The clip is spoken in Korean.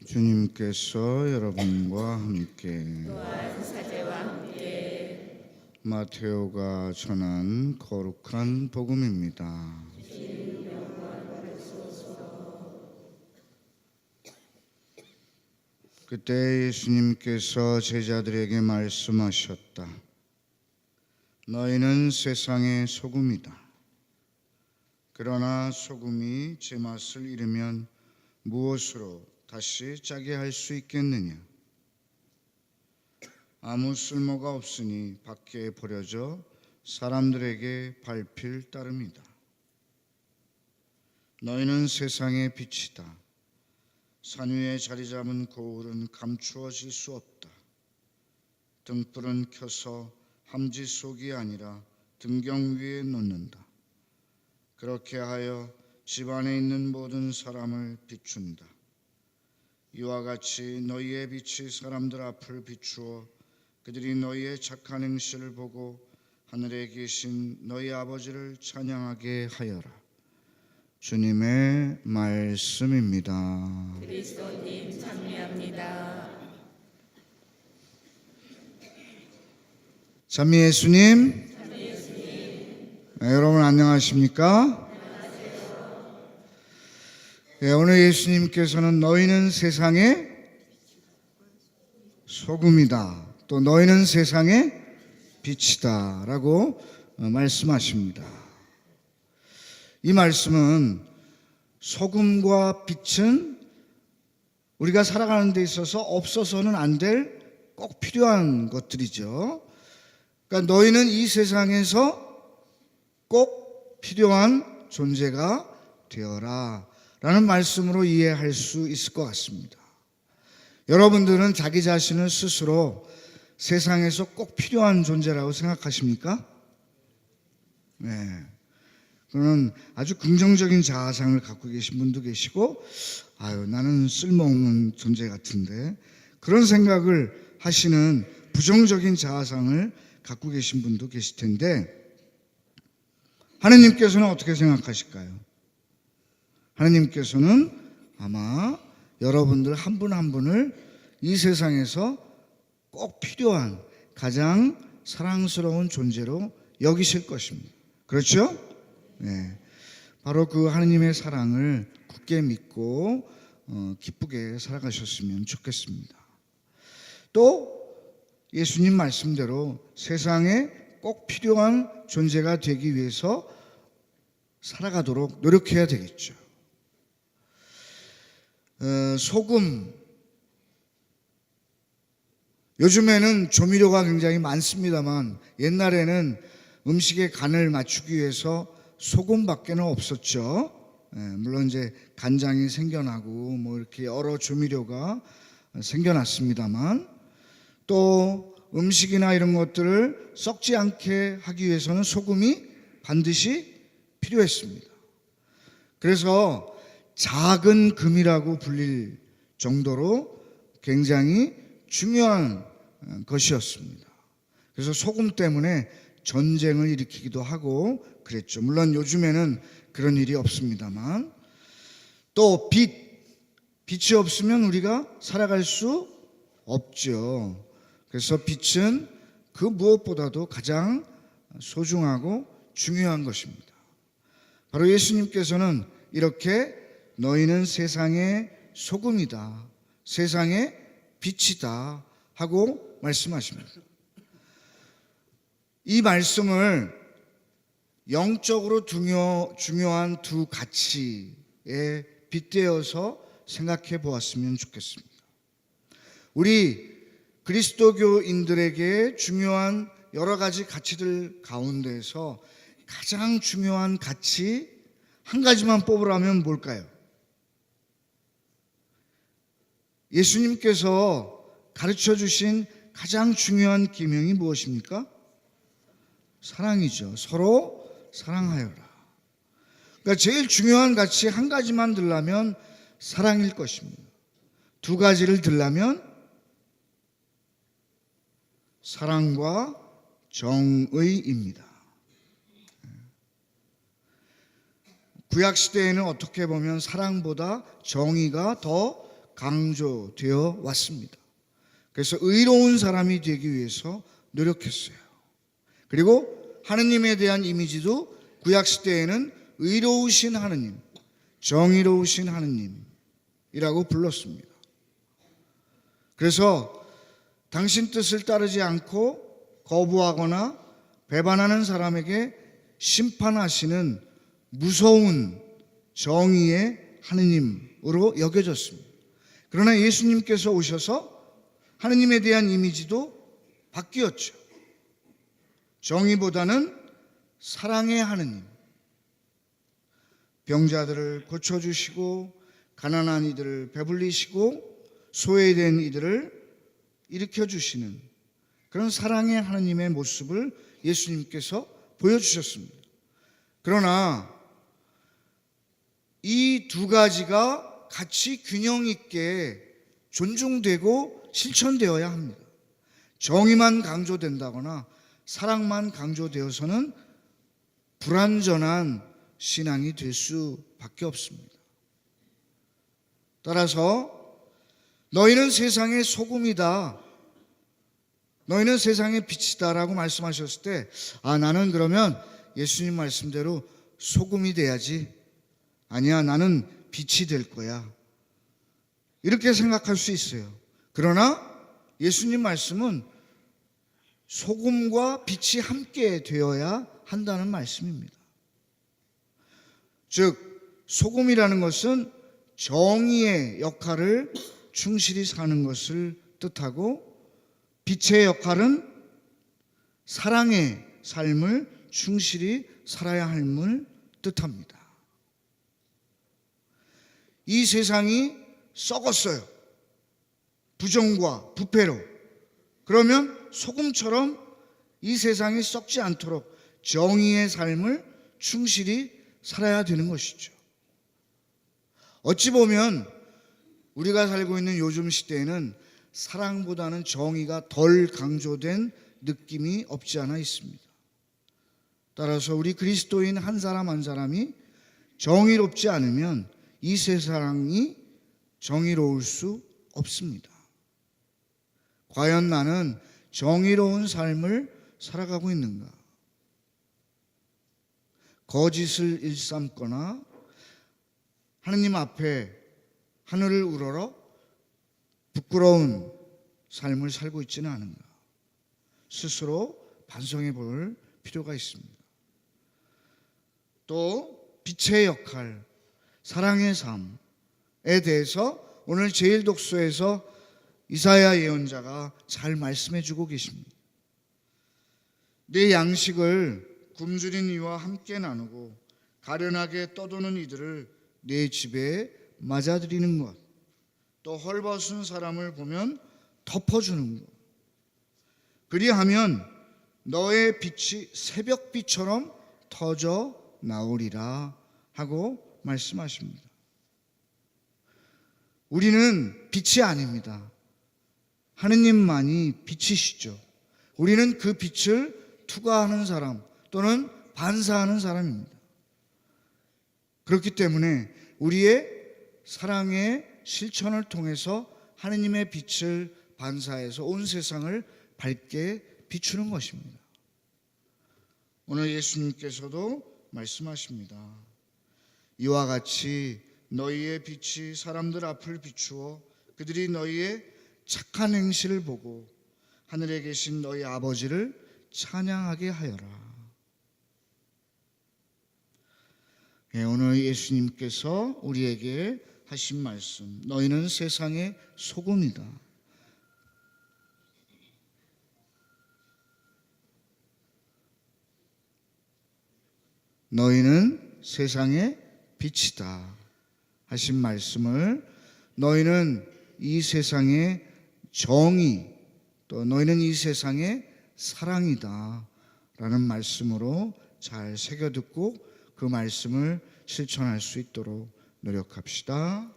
주님께서 여러분과 함께 또한 사제와 함께 마테오가 전한 거룩한 복음입니다. 그때 예수님께서 제자들에게 말씀하셨다. 너희는 세상의 소금이다. 그러나 소금이 제맛을 잃으면 무엇으로 다시 짜게 할 수 있겠느냐? 아무 쓸모가 없으니 밖에 버려져 사람들에게 밟힐 따름이다. 너희는 세상의 빛이다. 산 위에 자리 잡은 거울은 감추어질 수 없다. 등불은 켜서 함지 속이 아니라 등경 위에 놓는다. 그렇게 하여 집 안에 있는 모든 사람을 비춘다. 이와 같이 너희의 빛이 사람들 앞을 비추어 그들이 너희의 착한 행실을 보고 하늘에 계신 너희 아버지를 찬양하게 하여라. 주님의 말씀입니다. 그리스도님 찬미합니다. 찬미 예수님. 여러분 안녕하십니까? 오늘 예수님께서는 너희는 세상의 소금이다. 또 너희는 세상의 빛이다 라고 말씀하십니다. 이 말씀은 소금과 빛은 우리가 살아가는 데 있어서 없어서는 안 될 꼭 필요한 것들이죠. 그러니까 너희는 이 세상에서 꼭 필요한 존재가 되어라 라는 말씀으로 이해할 수 있을 것 같습니다. 여러분들은 자기 자신을 스스로 세상에서 꼭 필요한 존재라고 생각하십니까? 네. 그는 아주 긍정적인 자아상을 갖고 계신 분도 계시고, 나는 쓸모없는 존재 같은데, 그런 생각을 하시는 부정적인 자아상을 갖고 계신 분도 계실 텐데, 하느님께서는 어떻게 생각하실까요? 하느님께서는 아마 여러분들 한 분 한 분을 이 세상에서 꼭 필요한 가장 사랑스러운 존재로 여기실 것입니다. 그렇죠? 네. 바로 그 하느님의 사랑을 굳게 믿고 기쁘게 살아가셨으면 좋겠습니다. 또 예수님 말씀대로 세상에 꼭 필요한 존재가 되기 위해서 살아가도록 노력해야 되겠죠. 소금, 요즘에는 조미료가 굉장히 많습니다만 옛날에는 음식의 간을 맞추기 위해서 소금밖에는 없었죠. 물론 이제 간장이 생겨나고 뭐 이렇게 여러 조미료가 생겨났습니다만, 또 음식이나 이런 것들을 썩지 않게 하기 위해서는 소금이 반드시 필요했습니다. 그래서 작은 금이라고 불릴 정도로 굉장히 중요한 것이었습니다. 그래서 소금 때문에 전쟁을 일으키기도 하고 그랬죠. 물론 요즘에는 그런 일이 없습니다만, 또 빛이 없으면 우리가 살아갈 수 없죠. 그래서 빛은 그 무엇보다도 가장 소중하고 중요한 것입니다. 바로 예수님께서는 이렇게 너희는 세상의 소금이다, 세상의 빛이다 하고 말씀하십니다. 이 말씀을 영적으로 중요한 두 가치에 빗대어서 생각해 보았으면 좋겠습니다. 우리 그리스도교인들에게 중요한 여러 가지 가치들 가운데서 가장 중요한 가치 한 가지만 뽑으라면 뭘까요? 예수님께서 가르쳐 주신 가장 중요한 계명이 무엇입니까? 사랑이죠. 서로 사랑하여라. 그러니까 제일 중요한 가치 한 가지만 들라면 사랑일 것입니다. 두 가지를 들라면 사랑과 정의입니다. 구약 시대에는 어떻게 보면 사랑보다 정의가 더 강조되어 왔습니다. 그래서 의로운 사람이 되기 위해서 노력했어요. 그리고 하느님에 대한 이미지도 구약시대에는 의로우신 하느님, 정의로우신 하느님이라고 불렀습니다. 그래서 당신 뜻을 따르지 않고 거부하거나 배반하는 사람에게 심판하시는 무서운 정의의 하느님으로 여겨졌습니다. 그러나 예수님께서 오셔서 하느님에 대한 이미지도 바뀌었죠. 정의보다는 사랑의 하느님, 병자들을 고쳐주시고 가난한 이들을 배불리시고 소외된 이들을 일으켜주시는 그런 사랑의 하느님의 모습을 예수님께서 보여주셨습니다. 그러나 이 두 가지가 같이 균형 있게 존중되고 실천되어야 합니다. 정의만 강조된다거나 사랑만 강조되어서는 불완전한 신앙이 될 수밖에 없습니다. 따라서 너희는 세상의 소금이다, 너희는 세상의 빛이다 라고 말씀하셨을 때 나는 그러면 예수님 말씀대로 소금이 돼야지, 아니야 나는 빛이 될 거야, 이렇게 생각할 수 있어요. 그러나 예수님 말씀은 소금과 빛이 함께 되어야 한다는 말씀입니다. 즉 소금이라는 것은 정의의 역할을 충실히 사는 것을 뜻하고, 빛의 역할은 사랑의 삶을 충실히 살아야 함을 뜻합니다. 이 세상이 썩었어요. 부정과 부패로. 그러면 소금처럼 이 세상이 썩지 않도록 정의의 삶을 충실히 살아야 되는 것이죠. 어찌 보면 우리가 살고 있는 요즘 시대에는 사랑보다는 정의가 덜 강조된 느낌이 없지 않아 있습니다. 따라서 우리 그리스도인 한 사람 한 사람이 정의롭지 않으면 이 세상이 정의로울 수 없습니다. 과연 나는 정의로운 삶을 살아가고 있는가? 거짓을 일삼거나 하느님 앞에 하늘을 우러러 부끄러운 삶을 살고 있지는 않은가? 스스로 반성해 볼 필요가 있습니다. 또 빛의 역할, 사랑의 삶에 대해서 오늘 제1독서에서 이사야 예언자가 잘 말씀해 주고 계십니다. 내 양식을 굶주린 이와 함께 나누고 가련하게 떠도는 이들을 내 집에 맞아들이는 것, 또 헐벗은 사람을 보면 덮어주는 것, 그리하면 너의 빛이 새벽빛처럼 터져 나오리라 하고 말씀하십니다. 우리는 빛이 아닙니다. 하느님만이 빛이시죠. 우리는 그 빛을 투과하는 사람 또는 반사하는 사람입니다. 그렇기 때문에 우리의 사랑의 실천을 통해서 하느님의 빛을 반사해서 온 세상을 밝게 비추는 것입니다. 오늘 예수님께서도 말씀하십니다. 이와 같이 너희의 빛이 사람들 앞을 비추어 그들이 너희의 착한 행실을 보고 하늘에 계신 너희 아버지를 찬양하게 하여라. 오늘 예수님께서 우리에게 하신 말씀, 너희는 세상의 소금이다. 너희는 세상의 빛이다 하신 말씀을, 너희는 이 세상의 정의, 또 너희는 이 세상의 사랑이다 라는 말씀으로 잘 새겨듣고 그 말씀을 실천할 수 있도록 노력합시다.